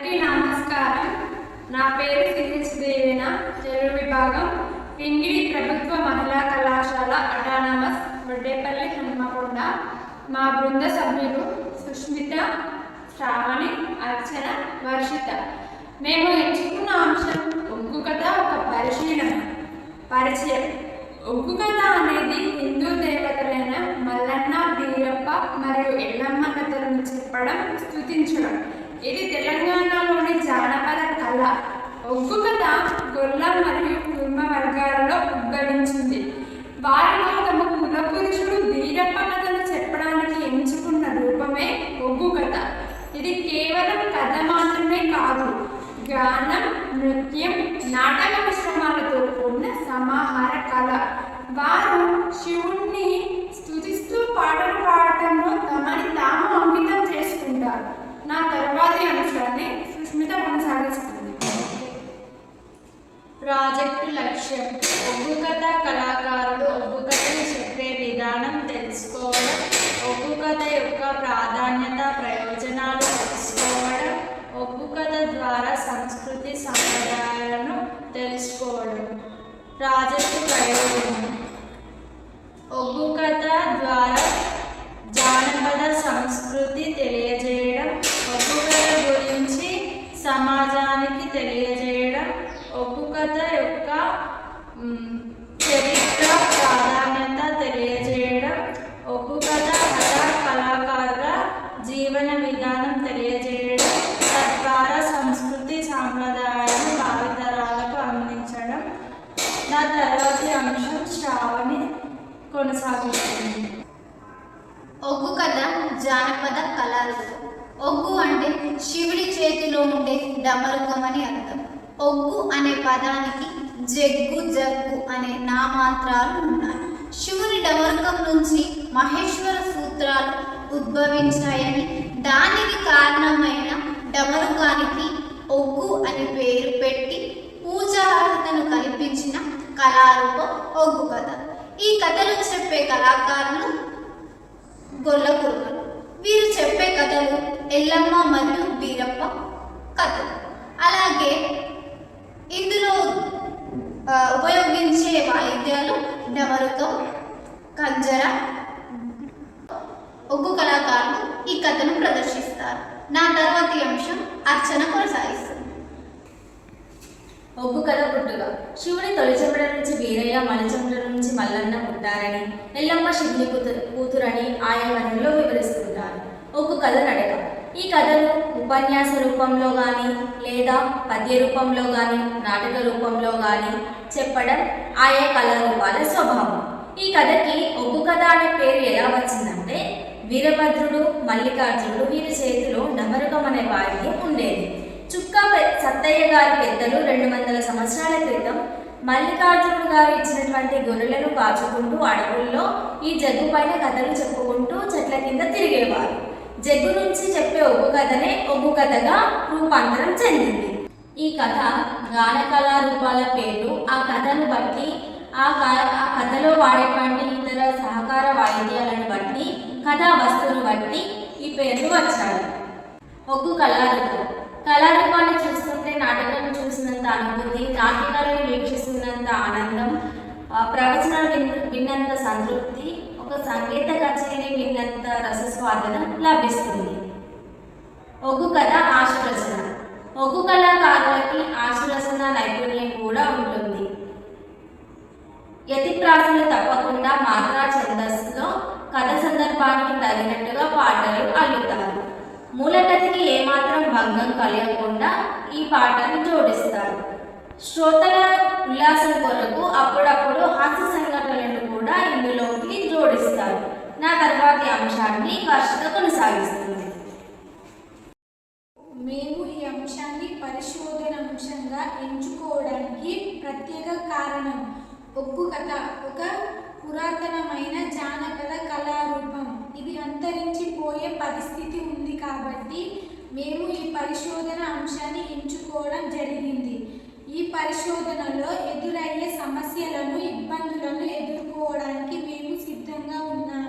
అందరికీ నమస్కారం. నా పేరు సిహెచ్ దేవేన, తెలుగు విభాగం, పింగిడి ప్రభుత్వ మహిళా కళాశాల అటానమస్, వడ్డేపల్లి, హన్మకొండ. మా బృంద సభ్యులు సుష్మిత, శ్రావణి, అర్చన, వర్షిత. మేము ఎంచుకున్న అంశం ఒగ్గు కథ, ఒక పరిచయం. ఒగ్గు కథ అనేది హిందూ దేవతలైన మల్లన్న, బీరప్ప మరియు ఎల్లమ్మ కథలను చెప్పడం, స్తుతించడం. ఇది తెలంగాణలోని జానపద కళ. ఒగ్గు కథ గొల్ల మరియు కుర్మ వర్గాలలో ఉద్భవించింది. వారిలో తమ కుల పురుషుడు బీరప్ప కథను చెప్పడానికి ఎంచుకున్న రూపమే ఒగ్గు కథ. ఇది కేవలం కథ మాత్రమే కాదు, గానం, నృత్యం, నాటక మిశ్రమాలతో కూడిన సమాహార కళ. వారు శివుణ్ణి స్తుతిస్తూ పాటలు పాడటంలో తమని తాము అంకితం చేసుకుంటారు. నా తర్వాతి అంశాన్ని సుష్మిత కొనసాగిస్తుంది. ప్రాజెక్టు లక్ష్యం: ఒగ్గు కథ కళాకారుడు ఒగ్గు కథను చెప్పే విధానం తెలుసుకోవడం, ఒగ్గు కథ యొక్క ప్రాధాన్యత, ప్రయోజనాలు తెలుసుకోవడం, ఒగ్గు కథ ద్వారా సంస్కృతి సంప్రదాయాలను తెలుసుకోవడం. ప్రాజెక్టు ప్రయోజనం: ఒగ్గు కథ ద్వారా జానపద సంస్కృతి తెలియజేయడం, ఒగ్గు కథ గురించి సమాజానికి తెలియజేయడం, ఒగ్గు కథ యొక్క చరిత్ర, ప్రాధాన్యత తెలియజేయడం, ఒగ్గు కథ కళాకారుల జీవన విధానం తెలియజేయడం, తద్వారా సంస్కృతి సాంప్రదాయాలను భావితరాలకు అందించడం. నా తర్వాతి అంశం శ్రావణి కొనసాగుతుంది. ఒగ్గు కథ జానపద కళారూపం. ఒగ్గు అంటే శివుడి చేతిలో ఉండే డమరుకం అని అర్థం. ఒగ్గు అనే పదానికి జగ్గు, జగ్గు అనే నామాత్రాలు ఉన్నాయి. శివుని డమరుకం నుంచి మహేశ్వర సూత్రాలు ఉద్భవించాయని, దానికి కారణమైన డమరుకానికి ఒగ్గు అని పేరు పెట్టి పూజార్హతను కల్పించిన కళారూపం ఒగ్గు కథ. ఈ కథలు చెప్పే కళాకారులు గొల్ల కుర్మలు. వీరు చెప్పే కథలు ఎల్లమ్మ మరియు బీరప్ప కథలు. అలాగే ఇందులో ఉపయోగించే వాయిద్యాలు డమరుకం, కంజర. ఒగ్గు కళాకారులు ఈ కథను ప్రదర్శిస్తారు. నా తర్వాతి అంశం అర్చన కొనసాగిస్తుంది. ఒగ్గు కథ పుట్టుక: శివుని తొలిచెంబడ నుంచి వీరయ్య, మలిచెంబడ నుంచి మల్లన్న పుట్టారని, ఎల్లమ్మ శివుని కూతురని ఆయా కథల్లో వివరిస్తుంటారు. ఒగ్గు కథ నడక: ఈ కథను ఉపన్యాస రూపంలో కానీ, లేదా పద్య రూపంలో కానీ, నాటక రూపంలో కానీ చెప్పడం ఆయా కళారూపాల స్వభావం. ఈ కథకి ఒగ్గు కథ అనే పేరు ఎలా వచ్చిందంటే, వీరభద్రుడు, మల్లికార్జునుడు వీరి చేతిలో డమరుకం అనే వాయిద్యం ఉండేది. చుక్కా సత్తయ్య గారి పెద్దలు 200 సంవత్సరాల క్రితం మల్లికార్జునుడు గారు ఇచ్చినటువంటి గొర్రెలను కాచుకుంటూ అడవుల్లో ఈ జగ్గు పైన కథలు చెప్పుకుంటూ చెట్ల కింద తిరిగేవారు. జగ్గు నుంచి చెప్పే ఒగ్గు కథనే ఒగ్గు కథగా రూపాంతరం చెందింది. ఈ కథ గాన కళారూపాల పేర్లు ఆ కథను బట్టి, ఆ కథలో వాడేటువంటి ఇతర సహకార వాయిద్యాలను బట్టి, కథా వస్తువును బట్టి ఈ పేర్లు వచ్చాయి. ఒగ్గు కళారూపం: కళారూపాన్ని చూస్తుంటే నాటకం చూసినంత అనుభూతి, నాటకాలను వీక్షిస్తున్నంత ఆనందం, ప్రవచనాలు విన్నంత సంతృప్తి, ఒక సంగీత కచేరీ విన్నంత రసస్వాదనం లభిస్తుంది. ఒగ్గు కథ ఆశురచన: ఒగ్గు కళాకారులకి ఆశురచన నైపుణ్యం కూడా ఉంటుంది. యతిప్రాసులు తప్పకుండా మాత్రా ఛందస్సులో కథ సందర్భానికి తగినట్టుగా పాటలు అల్లుతారు. మూలకథకి ఏమాత్రం భంగం కలగకుండా ఈ పాటను జోడిస్తారు. శ్రోతల ఉల్లాసం కొరకు అప్పుడప్పుడు హాస్య సంఘటనలను కూడా ఇందులోకి జోడిస్తారు. నా తర్వాతి అంశాన్ని వర్షిత కొనసాగిస్తుంది. మేము ఈ అంశాన్ని పరిశోధన అంశంగా ఎంచుకోవడానికి ప్రత్యేక కారణం, ఒగ్గు కథ ఒక పురాతనమైన జానపద కళారూపం. ఇది అంతరించిపోయే పరిస్థితి ఉంది కాబట్టి మేము ఈ పరిశోధన అంశాన్ని ఎంచుకోవడం జరిగింది. ఈ పరిశోధనలో ఎదురయ్యే సమస్యలను, ఇబ్బందులను ఎదుర్కోవడానికి మేము సిద్ధంగా ఉన్నాము.